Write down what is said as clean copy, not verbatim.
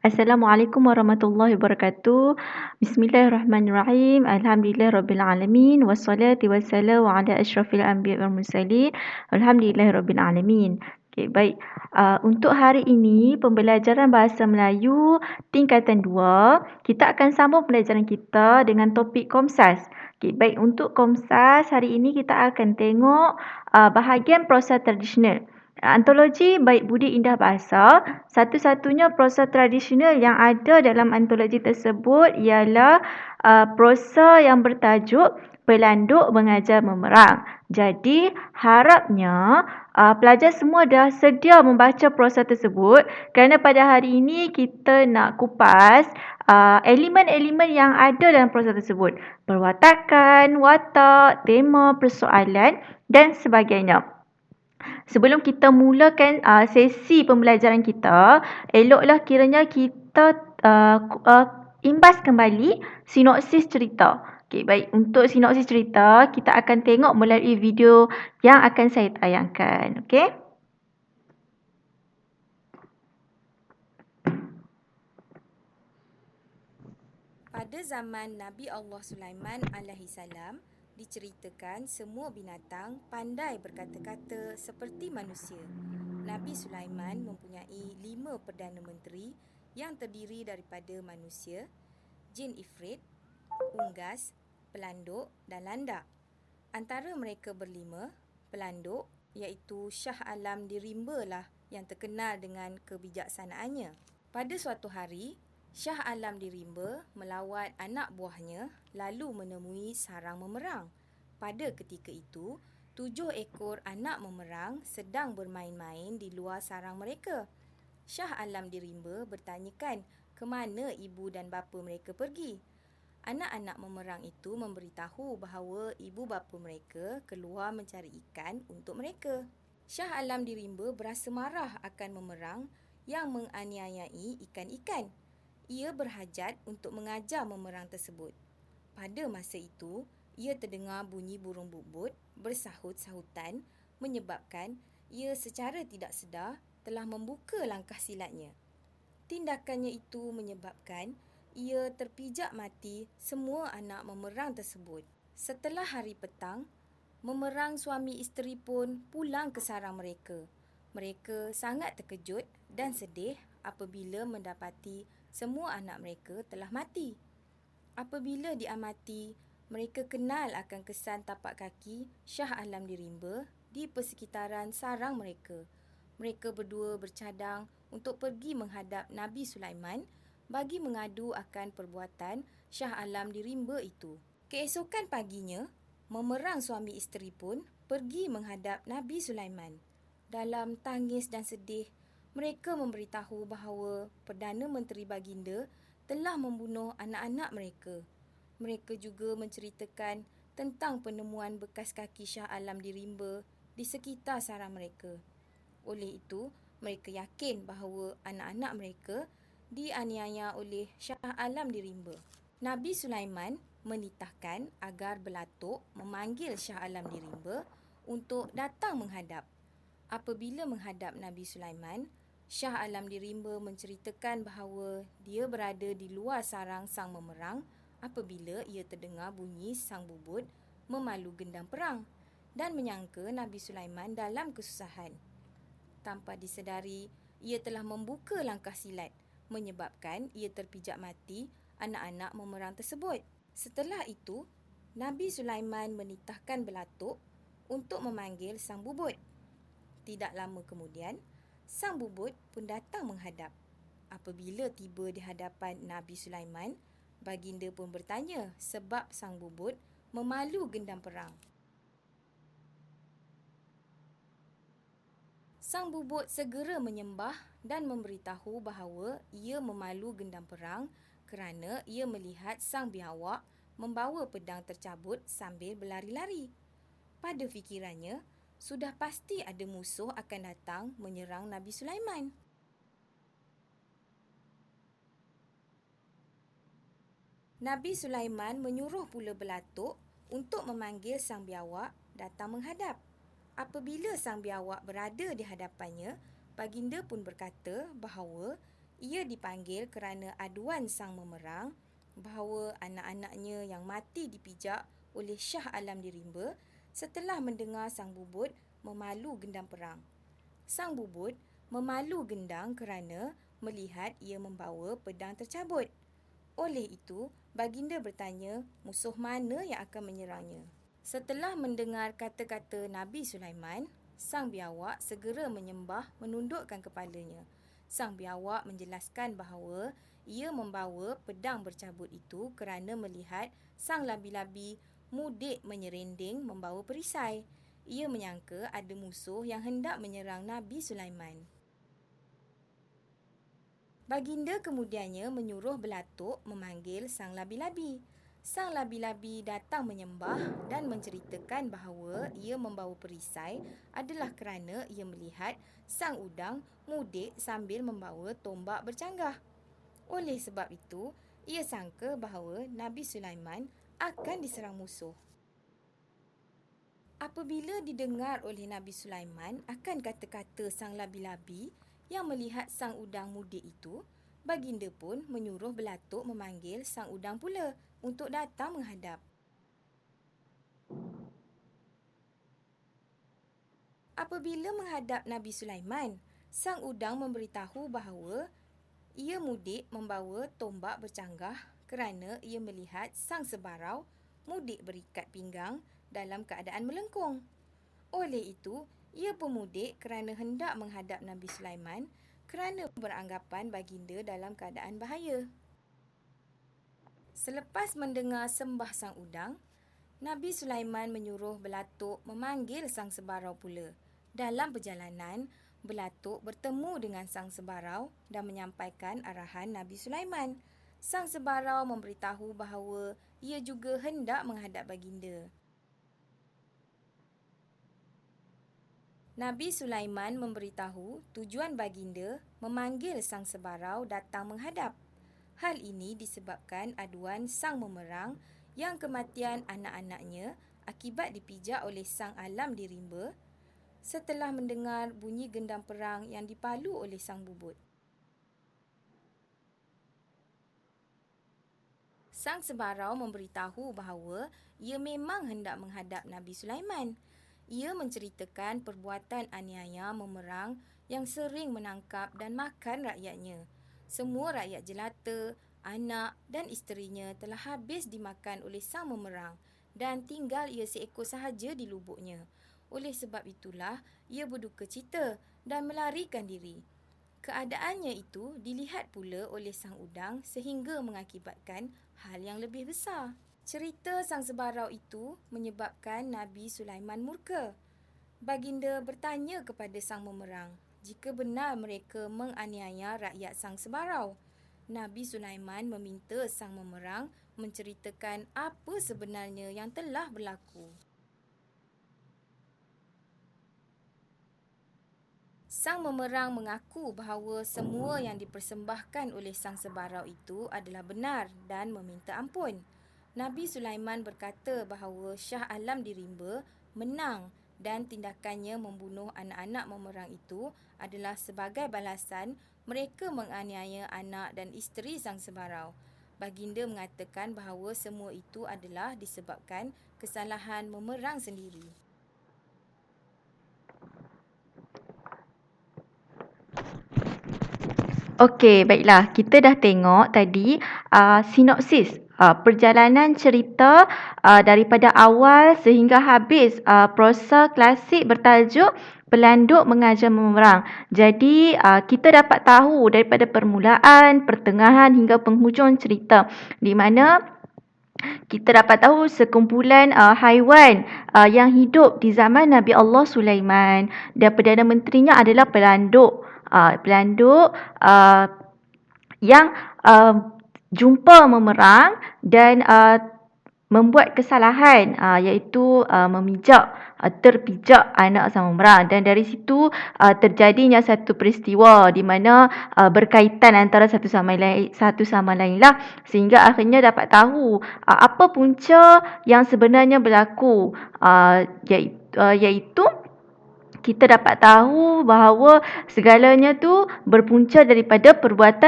Assalamualaikum warahmatullahi wabarakatuh. Bismillahirrahmanirrahim. Alhamdulillahirabbil alamin wassalatu wassalamu ala asyrafil anbiya'i wal mursalin. Alhamdulillahirabbil alamin. Okey, baik. Untuk hari ini pembelajaran bahasa Melayu tingkatan 2, kita akan sambung pembelajaran kita dengan topik Komsas. Okey, baik, untuk Komsas hari ini kita akan tengok bahagian prosa tradisional. Antologi Baik Budi Indah Bahasa, satu-satunya prosa tradisional yang ada dalam antologi tersebut ialah prosa yang bertajuk Pelanduk Mengajar Memerang. Jadi, harapnya pelajar semua dah sedia membaca prosa tersebut kerana pada hari ini kita nak kupas elemen-elemen yang ada dalam prosa tersebut. Perwatakan, watak, tema, persoalan dan sebagainya. Sebelum kita mulakan sesi pembelajaran kita, eloklah kiranya kita imbas kembali sinopsis cerita. Okey, baik. Untuk sinopsis cerita, kita akan tengok melalui video yang akan saya tayangkan. Okey? Pada zaman Nabi Allah Sulaiman alaihissalam, diceritakan semua binatang pandai berkata-kata seperti manusia. Nabi Sulaiman mempunyai 5 Perdana Menteri yang terdiri daripada manusia, jin ifrit, unggas, pelanduk dan landak. Antara mereka berlima, pelanduk iaitu Shah Alam di Rimba lah yang terkenal dengan kebijaksanaannya. Pada suatu hari, Shah Alam di Rimba melawat anak buahnya lalu menemui sarang memerang. Pada ketika itu, 7 ekor anak memerang sedang bermain-main di luar sarang mereka. Shah Alam di Rimba bertanyakan ke mana ibu dan bapa mereka pergi. Anak-anak memerang itu memberitahu bahawa ibu bapa mereka keluar mencari ikan untuk mereka. Shah Alam di Rimba berasa marah akan memerang yang menganiayai ikan-ikan. Ia berhajat untuk mengajar memerang tersebut. Pada masa itu, ia terdengar bunyi burung bubut bersahut-sahutan menyebabkan ia secara tidak sedar telah membuka langkah silatnya. Tindakannya itu menyebabkan ia terpijak mati semua anak memerang tersebut. Setelah hari petang, memerang suami isteri pun pulang ke sarang mereka. Mereka sangat terkejut dan sedih apabila mendapati semua anak mereka telah mati. Apabila diamati, mereka kenal akan kesan tapak kaki Shah Alam di Rimba di persekitaran sarang mereka. Mereka berdua bercadang untuk pergi menghadap Nabi Sulaiman bagi mengadu akan perbuatan Shah Alam di Rimba itu. Keesokan paginya, memerang suami isteri pun pergi menghadap Nabi Sulaiman. Dalam tangis dan sedih, mereka memberitahu bahawa Perdana Menteri Baginda telah membunuh anak-anak mereka. Mereka juga menceritakan tentang penemuan bekas kaki Shah Alam di Rimba di sekitar sarang mereka. Oleh itu, mereka yakin bahawa anak-anak mereka dianiaya oleh Shah Alam di Rimba. Nabi Sulaiman menitahkan agar belatuk memanggil Shah Alam di Rimba untuk datang menghadap. Apabila menghadap Nabi Sulaiman, Shah Alam di Rimba menceritakan bahawa dia berada di luar sarang sang memerang apabila ia terdengar bunyi sang bubut memalu gendang perang dan menyangka Nabi Sulaiman dalam kesusahan. Tanpa disedari, ia telah membuka langkah silat menyebabkan ia terpijak mati anak-anak memerang tersebut. Setelah itu, Nabi Sulaiman menitahkan belatuk untuk memanggil sang bubut. Tidak lama kemudian, sang bubut pun datang menghadap. Apabila tiba di hadapan Nabi Sulaiman, baginda pun bertanya sebab sang bubut memalu gendang perang. Sang bubut segera menyembah dan memberitahu bahawa ia memalu gendang perang kerana ia melihat sang biawak membawa pedang tercabut sambil berlari-lari. Pada fikirannya, sudah pasti ada musuh akan datang menyerang Nabi Sulaiman. Nabi Sulaiman menyuruh pula belatuk untuk memanggil sang biawak datang menghadap. Apabila sang biawak berada di hadapannya, baginda pun berkata bahawa Ia dipanggil kerana aduan sang memerang bahawa anak-anaknya yang mati dipijak oleh Shah Alam di rimba setelah mendengar sang bubut memalu gendang perang. Sang bubut memalu gendang kerana melihat ia membawa pedang tercabut. Oleh itu, baginda bertanya musuh mana yang akan menyerangnya. Setelah mendengar kata-kata Nabi Sulaiman, sang biawak segera menyembah menundukkan kepalanya. Sang biawak menjelaskan bahawa ia membawa pedang bercabut itu kerana melihat sang labi-labi mudik menyerending membawa perisai. Ia menyangka ada musuh yang hendak menyerang Nabi Sulaiman. Baginda kemudiannya menyuruh belatuk memanggil sang labi-labi. Sang labi-labi datang menyembah dan menceritakan bahawa ia membawa perisai adalah kerana ia melihat sang udang mudik sambil membawa tombak bercanggah. Oleh sebab itu, ia sangka bahawa Nabi Sulaiman akan diserang musuh. Apabila didengar oleh Nabi Sulaiman akan kata-kata sang labi-labi yang melihat sang udang mudik itu, baginda pun menyuruh belatuk memanggil sang udang pula untuk datang menghadap. Apabila menghadap Nabi Sulaiman, sang udang memberitahu bahawa ia mudik membawa tombak bercanggah kerana ia melihat sang sebarau mudik berikat pinggang dalam keadaan melengkung. Oleh itu, ia pun mudik kerana hendak menghadap Nabi Sulaiman kerana beranggapan baginda dalam keadaan bahaya. Selepas mendengar sembah sang udang, Nabi Sulaiman menyuruh belatuk memanggil sang sebarau pula. Dalam perjalanan, belatuk bertemu dengan sang sebarau dan menyampaikan arahan Nabi Sulaiman. Sang sebarau memberitahu bahawa ia juga hendak menghadap baginda. Nabi Sulaiman memberitahu tujuan baginda memanggil sang sebarau datang menghadap. Hal ini disebabkan aduan sang memerang yang kematian anak-anaknya akibat dipijak oleh sang alam di rimba setelah mendengar bunyi gendang perang yang dipalu oleh sang bubut. Sang sebarau memberitahu bahawa ia memang hendak menghadap Nabi Sulaiman. Ia menceritakan perbuatan aniaya memerang yang sering menangkap dan makan rakyatnya. Semua rakyat jelata, anak dan isterinya telah habis dimakan oleh sang memerang dan tinggal ia seekor sahaja di lubuknya. Oleh sebab itulah ia berduka cita dan melarikan diri. Keadaannya itu dilihat pula oleh sang udang sehingga mengakibatkan hal yang lebih besar. Cerita sang sebarau itu menyebabkan Nabi Sulaiman murka. Baginda bertanya kepada sang memerang jika benar mereka menganiaya rakyat sang sebarau. Nabi Sulaiman meminta sang memerang menceritakan apa sebenarnya yang telah berlaku. Sang memerang mengaku bahawa semua yang dipersembahkan oleh sang sebarau itu adalah benar dan meminta ampun. Nabi Sulaiman berkata bahawa Shah Alam di rimba menang dan tindakannya membunuh anak-anak memerang itu adalah sebagai balasan mereka menganiaya anak dan isteri sang sebarau. Baginda mengatakan bahawa semua itu adalah disebabkan kesalahan memerang sendiri. Okey, baiklah. Kita dah tengok tadi sinopsis perjalanan cerita daripada awal sehingga habis prosa klasik bertajuk Pelanduk Mengajar Memerang. Jadi kita dapat tahu daripada permulaan, pertengahan hingga penghujung cerita di mana kita dapat tahu sekumpulan haiwan yang hidup di zaman Nabi Allah Sulaiman dan Perdana Menterinya adalah pelanduk. Pelanduk yang jumpa memerang dan membuat kesalahan iaitu memijak terpijak anak sang memerang dan dari situ terjadinya satu peristiwa di mana berkaitan antara satu sama lain lah sehingga akhirnya dapat tahu apa punca yang sebenarnya berlaku iaitu kita dapat tahu bahawa segalanya tu berpunca daripada perbuatan